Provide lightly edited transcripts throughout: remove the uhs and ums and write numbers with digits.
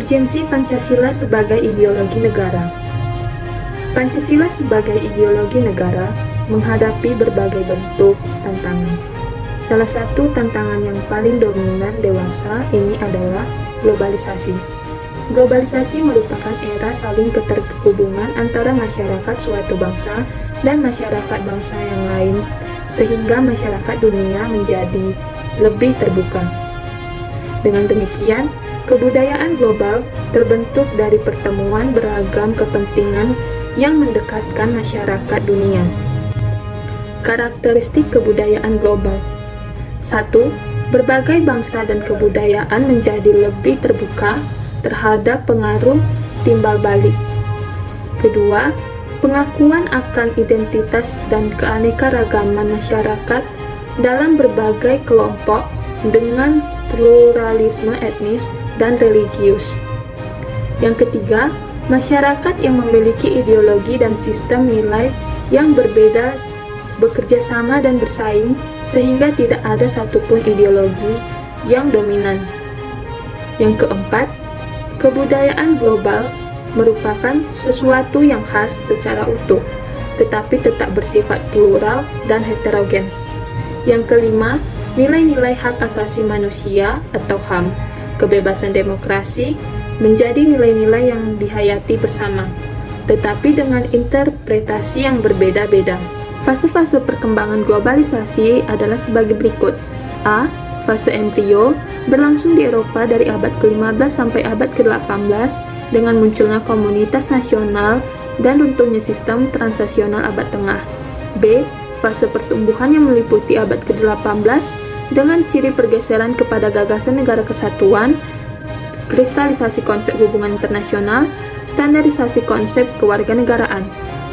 Urgensi Pancasila sebagai ideologi negara. Pancasila sebagai ideologi negara menghadapi berbagai bentuk tantangan. Salah satu tantangan yang paling dominan dewasa ini adalah globalisasi. Globalisasi merupakan era saling keterhubungan antara masyarakat suatu bangsa dan masyarakat bangsa yang lain, sehingga masyarakat dunia menjadi lebih terbuka. Dengan demikian, kebudayaan global terbentuk dari pertemuan beragam kepentingan yang mendekatkan masyarakat dunia. Karakteristik kebudayaan global. 1. Berbagai bangsa dan kebudayaan menjadi lebih terbuka terhadap pengaruh timbal balik. Kedua, pengakuan akan identitas dan keanekaragaman masyarakat dalam berbagai kelompok dengan pluralisme etnis dan religius. Yang ketiga, masyarakat yang memiliki ideologi dan sistem nilai yang berbeda bekerja sama dan bersaing sehingga tidak ada satupun ideologi yang dominan. Yang keempat, kebudayaan global merupakan sesuatu yang khas secara utuh, tetapi tetap bersifat plural dan heterogen. Yang kelima, nilai-nilai hak asasi manusia atau HAM, kebebasan demokrasi, menjadi nilai-nilai yang dihayati bersama, tetapi dengan interpretasi yang berbeda-beda. Fase-fase perkembangan globalisasi adalah sebagai berikut. A. Fase embrio, berlangsung di Eropa dari abad ke-15 sampai abad ke-18 dengan munculnya komunitas nasional dan runtuhnya sistem transasional abad tengah. B. Fase pertumbuhan yang meliputi abad ke-18 dengan ciri pergeseran kepada gagasan negara kesatuan, kristalisasi konsep hubungan internasional, standarisasi konsep kewarganegaraan.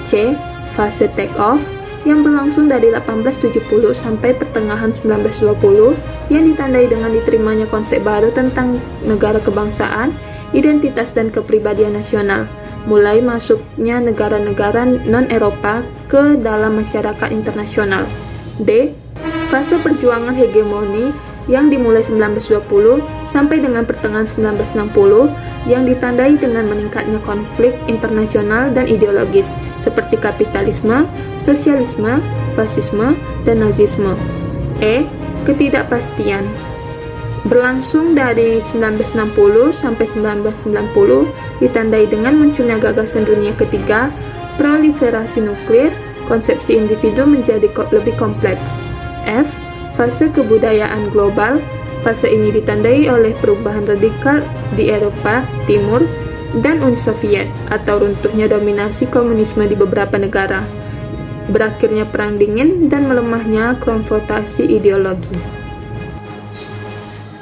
C. Fase take-off yang berlangsung dari 1870 sampai pertengahan 1920 yang ditandai dengan diterimanya konsep baru tentang negara kebangsaan, identitas dan kepribadian nasional, mulai masuknya negara-negara non-Eropa ke dalam masyarakat internasional. D. Fase perjuangan hegemoni yang dimulai 1920 sampai dengan pertengahan 1960 yang ditandai dengan meningkatnya konflik internasional dan ideologis seperti kapitalisme, sosialisme, fasisme, dan nazisme. E. Ketidakpastian berlangsung dari 1960 sampai 1990 ditandai dengan munculnya gagasan dunia ketiga, proliferasi nuklir, konsepsi individu menjadi lebih kompleks. F. Fase kebudayaan global. Fase ini ditandai oleh perubahan radikal di Eropa Timur dan Uni Soviet atau runtuhnya dominasi komunisme di beberapa negara, berakhirnya Perang Dingin dan melemahnya konfrontasi ideologi.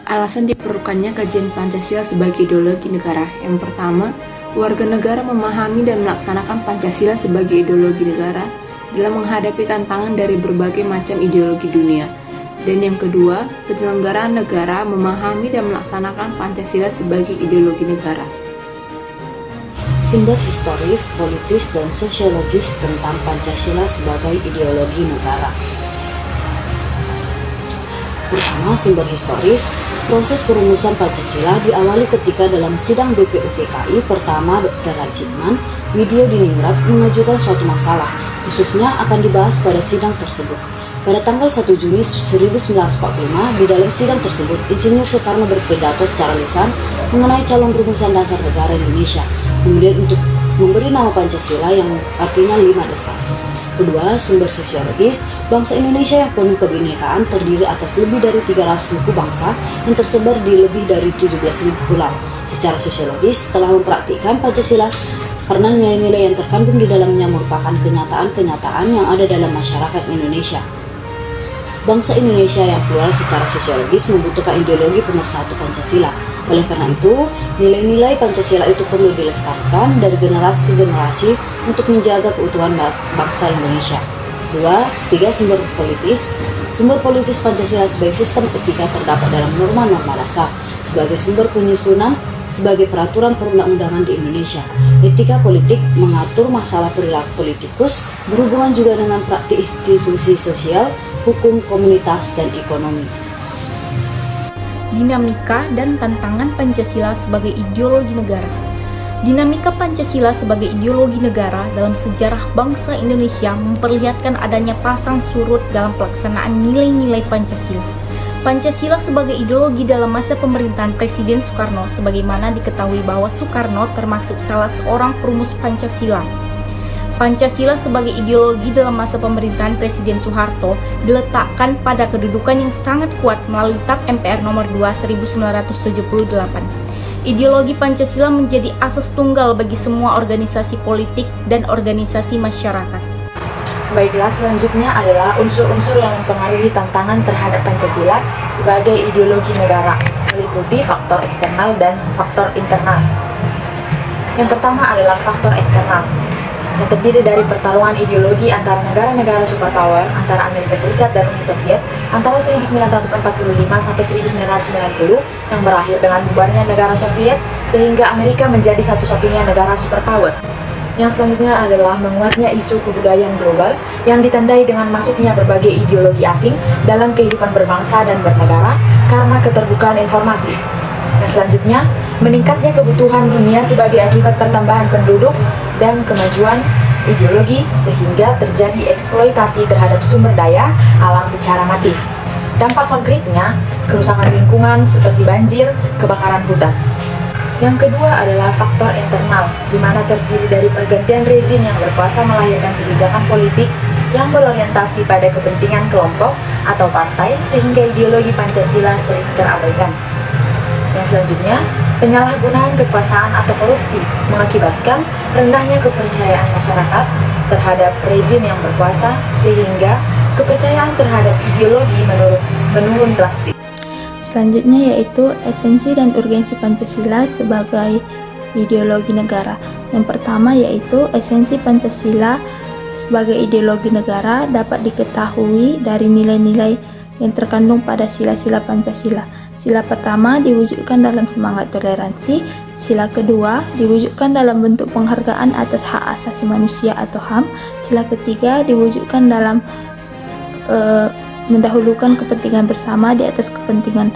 Alasan diperlukannya kajian Pancasila sebagai ideologi negara. Yang pertama, warga negara memahami dan melaksanakan Pancasila sebagai ideologi negara dalam menghadapi tantangan dari berbagai macam ideologi dunia. Dan yang kedua, penyelenggaraan negara memahami dan melaksanakan Pancasila sebagai ideologi negara. Sumber historis, politis, dan sosiologis tentang Pancasila sebagai ideologi negara. Pertama, sumber historis. Proses perumusan Pancasila diawali ketika dalam sidang BPUPKI pertama Dr. Rajitman Widyadiningrat mengajukan suatu masalah, khususnya akan dibahas pada sidang tersebut. Pada tanggal 1 Juni 1945, di dalam sidang tersebut, Insinyur Soekarno berpidato secara lisan mengenai calon rumusan dasar negara Indonesia, kemudian untuk memberi nama Pancasila yang artinya 5 dasar. Kedua, sumber sosiologis. Bangsa Indonesia yang penuh kebinekaan terdiri atas lebih dari 300 suku bangsa yang tersebar di lebih dari 17.000 pulau. Secara sosiologis, telah mempraktikkan Pancasila karena nilai-nilai yang terkandung di dalamnya merupakan kenyataan-kenyataan yang ada dalam masyarakat Indonesia. Bangsa Indonesia yang plural secara sosiologis membutuhkan ideologi pemersatu Pancasila. Oleh karena itu, nilai-nilai Pancasila itu perlu dilestarikan dari generasi ke generasi untuk menjaga keutuhan bangsa Indonesia. 2. Sumber politis. Sumber politis Pancasila sebagai sistem etika terdapat dalam norma-norma dasar, sebagai sumber penyusunan, sebagai peraturan perundang-undangan di Indonesia. Etika politik mengatur masalah perilaku politikus, berhubungan juga dengan praktik institusi sosial, hukum, komunitas, dan ekonomi. dinamika dan tantangan Pancasila sebagai ideologi negara. Dinamika Pancasila sebagai ideologi negara dalam sejarah bangsa Indonesia memperlihatkan adanya pasang surut dalam pelaksanaan nilai-nilai Pancasila. Pancasila sebagai ideologi dalam masa pemerintahan Presiden Soekarno, sebagaimana diketahui bahwa Soekarno termasuk salah seorang perumus Pancasila. Pancasila sebagai ideologi dalam masa pemerintahan Presiden Soeharto diletakkan pada kedudukan yang sangat kuat melalui TAP MPR nomor 2 1978. Ideologi Pancasila menjadi asas tunggal bagi semua organisasi politik dan organisasi masyarakat. Baiklah, selanjutnya adalah unsur-unsur yang mempengaruhi tantangan terhadap Pancasila sebagai ideologi negara, meliputi faktor eksternal dan faktor internal. Yang pertama adalah faktor eksternal, yang terdiri dari pertarungan ideologi antara negara-negara superpower antara Amerika Serikat dan Uni Soviet antara 1945 sampai 1990 yang berakhir dengan bubarnya negara Soviet sehingga Amerika menjadi satu-satunya negara superpower. Yang selanjutnya adalah menguatnya isu kebudayaan global yang ditandai dengan masuknya berbagai ideologi asing dalam kehidupan berbangsa dan bernegara karena keterbukaan informasi. Yang selanjutnya, meningkatnya kebutuhan dunia sebagai akibat pertambahan penduduk dan kemajuan ideologi sehingga terjadi eksploitasi terhadap sumber daya alam secara masif. Dampak konkretnya, kerusakan lingkungan seperti banjir, kebakaran hutan. Yang kedua adalah faktor internal, di mana terdiri dari pergantian rezim yang berkuasa melahirkan kebijakan politik yang berorientasi pada kepentingan kelompok atau partai sehingga ideologi Pancasila sering terabaikan. Yang selanjutnya, penyalahgunaan kekuasaan atau korupsi mengakibatkan rendahnya kepercayaan masyarakat terhadap rezim yang berkuasa sehingga kepercayaan terhadap ideologi menurun drastis. Selanjutnya yaitu esensi dan urgensi Pancasila sebagai ideologi negara. Yang pertama yaitu esensi Pancasila sebagai ideologi negara dapat diketahui dari nilai-nilai yang terkandung pada sila-sila Pancasila. Sila pertama diwujudkan dalam semangat toleransi, sila kedua diwujudkan dalam bentuk penghargaan atas hak asasi manusia atau HAM, sila ketiga diwujudkan dalam mendahulukan kepentingan bersama di atas kepentingan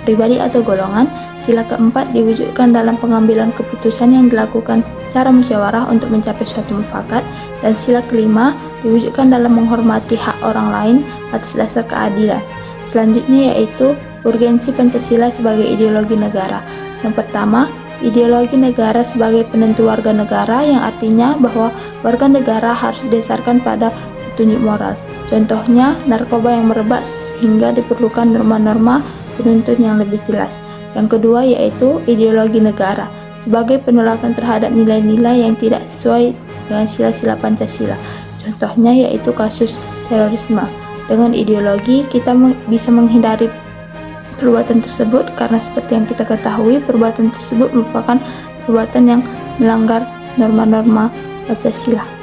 pribadi atau golongan, sila keempat diwujudkan dalam pengambilan keputusan yang dilakukan secara musyawarah untuk mencapai suatu mufakat, dan sila kelima diwujudkan dalam menghormati hak orang lain atas dasar keadilan. Selanjutnya yaitu urgensi Pancasila sebagai ideologi negara. Yang pertama, ideologi negara sebagai penentu warga negara, yang artinya bahwa warga negara harus didasarkan pada petunjuk moral. Contohnya, narkoba yang merebak sehingga diperlukan norma-norma penuntun yang lebih jelas. Yang kedua yaitu ideologi negara sebagai penolakan terhadap nilai-nilai yang tidak sesuai dengan sila-sila Pancasila. Contohnya yaitu kasus terorisme. Dengan ideologi kita bisa menghindari perbuatan tersebut karena seperti yang kita ketahui perbuatan tersebut merupakan perbuatan yang melanggar norma-norma Pancasila.